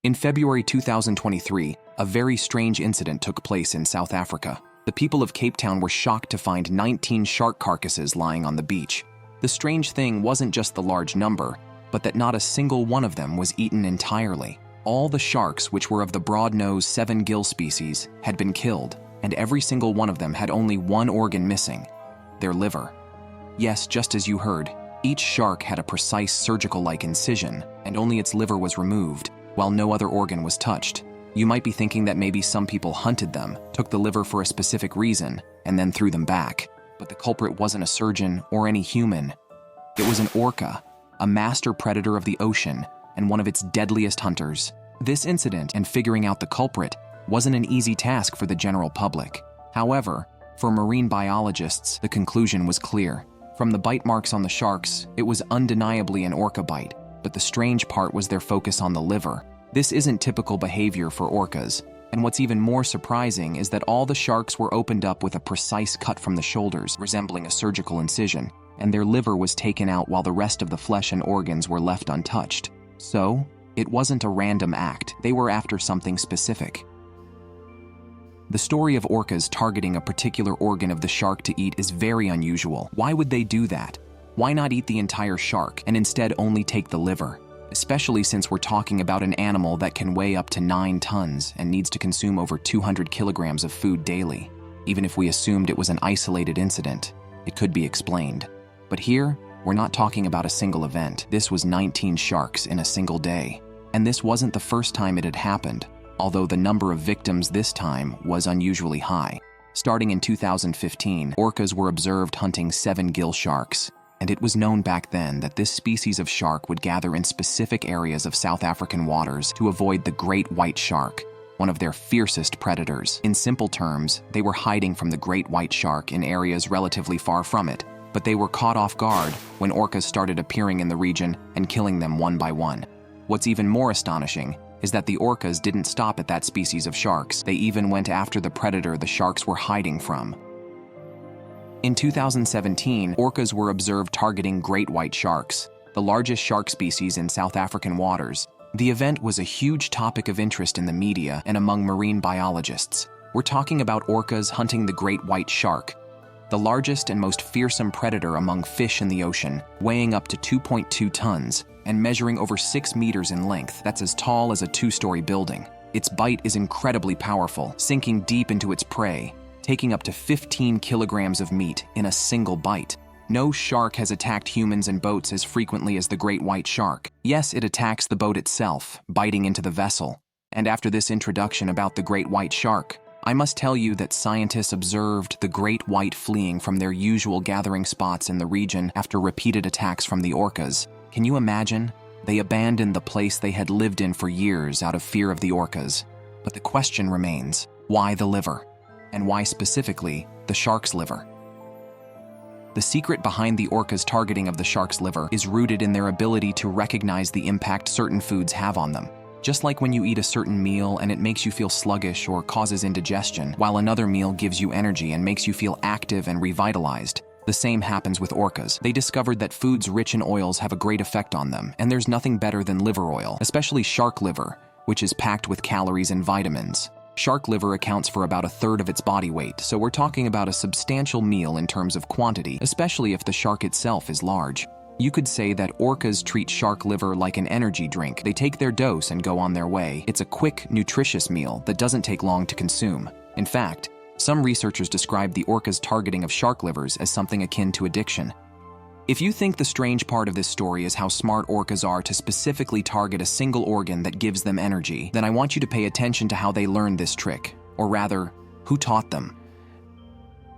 In February 2023, a very strange incident took place in South Africa. The people of Cape Town were shocked to find 19 shark carcasses lying on the beach. The strange thing wasn't just the large number, but that not a single one of them was eaten entirely. All the sharks, which were of the broad-nosed 7-gill species, had been killed, and every single one of them had only one organ missing: their liver. Yes, just as you heard, each shark had a precise surgical-like incision, and only its liver was removed, while no other organ was touched. You might be thinking that maybe some people hunted them, took the liver for a specific reason, and then threw them back. But the culprit wasn't a surgeon or any human. It was an orca, a master predator of the ocean and one of its deadliest hunters. This incident and figuring out the culprit wasn't an easy task for the general public. However, for marine biologists, the conclusion was clear. From the bite marks on the sharks, it was undeniably an orca bite, but the strange part was their focus on the liver. This isn't typical behavior for orcas, and what's even more surprising is that all the sharks were opened up with a precise cut from the shoulders, resembling a surgical incision, and their liver was taken out while the rest of the flesh and organs were left untouched. So, it wasn't a random act. They were after something specific. The story of orcas targeting a particular organ of the shark to eat is very unusual. Why would they do that? Why not eat the entire shark and instead only take the liver? Especially since we're talking about an animal that can weigh up to 9 tons and needs to consume over 200 kilograms of food daily. Even if we assumed it was an isolated incident, it could be explained. But here, we're not talking about a single event. This was 19 sharks in a single day. And this wasn't the first time it had happened, although the number of victims this time was unusually high. Starting in 2015, orcas were observed hunting 7-gill sharks, and it was known back then that this species of shark would gather in specific areas of South African waters to avoid the great white shark, one of their fiercest predators. In simple terms, they were hiding from the great white shark in areas relatively far from it, but they were caught off guard when orcas started appearing in the region and killing them one by one. What's even more astonishing is that the orcas didn't stop at that species of sharks. They even went after the predator the sharks were hiding from. In 2017, orcas were observed targeting great white sharks, the largest shark species in South African waters. The event was a huge topic of interest in the media and among marine biologists. We're talking about orcas hunting the great white shark, the largest and most fearsome predator among fish in the ocean, weighing up to 2.2 tons and measuring over 6 meters in length. That's as tall as a 2-story building. Its bite is incredibly powerful, sinking deep into its prey, taking up to 15 kilograms of meat in a single bite. No shark has attacked humans and boats as frequently as the great white shark. Yes, it attacks the boat itself, biting into the vessel. And after this introduction about the great white shark, I must tell you that scientists observed the great white fleeing from their usual gathering spots in the region after repeated attacks from the orcas. Can you imagine? They abandoned the place they had lived in for years out of fear of the orcas. But the question remains, why the liver? And why specifically the shark's liver? The secret behind the orcas' targeting of the shark's liver is rooted in their ability to recognize the impact certain foods have on them. Just like when you eat a certain meal and it makes you feel sluggish or causes indigestion, while another meal gives you energy and makes you feel active and revitalized, the same happens with orcas. They discovered that foods rich in oils have a great effect on them, and there's nothing better than liver oil, especially shark liver, which is packed with calories and vitamins. Shark liver accounts for about 1/3 of its body weight, so we're talking about a substantial meal in terms of quantity, especially if the shark itself is large. You could say that orcas treat shark liver like an energy drink. They take their dose and go on their way. It's a quick, nutritious meal that doesn't take long to consume. In fact, some researchers describe the orcas' targeting of shark livers as something akin to addiction. If you think the strange part of this story is how smart orcas are to specifically target a single organ that gives them energy, then I want you to pay attention to how they learned this trick, or rather, who taught them.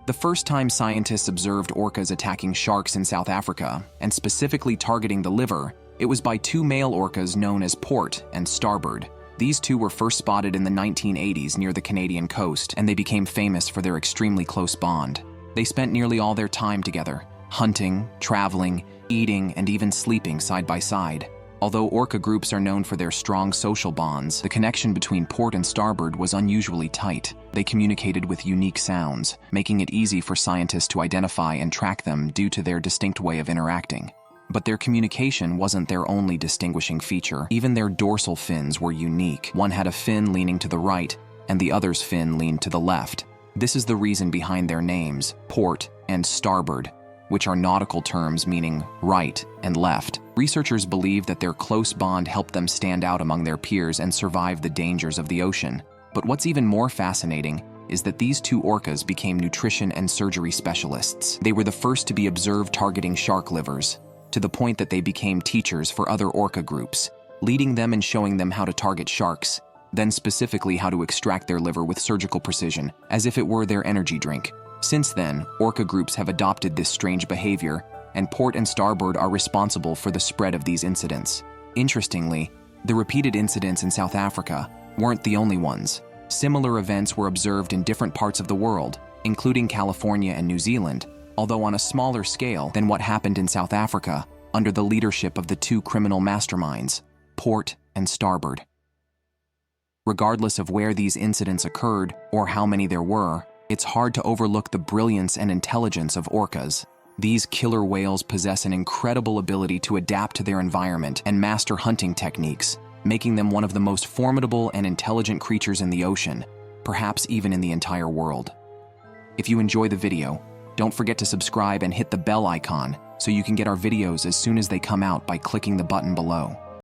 The first time scientists observed orcas attacking sharks in South Africa, and specifically targeting the liver, it was by 2 male orcas known as Port and Starboard. These two were first spotted in the 1980s near the Canadian coast, and they became famous for their extremely close bond. They spent nearly all their time together, hunting, traveling, eating, and even sleeping side by side. Although orca groups are known for their strong social bonds, the connection between Port and Starboard was unusually tight. They communicated with unique sounds, making it easy for scientists to identify and track them due to their distinct way of interacting. But their communication wasn't their only distinguishing feature. Even their dorsal fins were unique. One had a fin leaning to the right, and the other's fin leaned to the left. This is the reason behind their names, port and starboard, which are nautical terms meaning right and left. Researchers believe that their close bond helped them stand out among their peers and survive the dangers of the ocean. But what's even more fascinating is that these two orcas became nutrition and surgery specialists. They were the first to be observed targeting shark livers, to the point that they became teachers for other orca groups, leading them and showing them how to target sharks, then specifically how to extract their liver with surgical precision, as if it were their energy drink. Since then, orca groups have adopted this strange behavior, and port and starboard are responsible for the spread of these incidents. Interestingly, the repeated incidents in South Africa weren't the only ones. Similar events were observed in different parts of the world, including California and New Zealand, although on a smaller scale than what happened in South Africa under the leadership of the two criminal masterminds, port and starboard. Regardless of where these incidents occurred or how many there were, it's hard to overlook the brilliance and intelligence of orcas. These killer whales possess an incredible ability to adapt to their environment and master hunting techniques, making them one of the most formidable and intelligent creatures in the ocean, perhaps even in the entire world. If you enjoy the video, don't forget to subscribe and hit the bell icon so you can get our videos as soon as they come out by clicking the button below.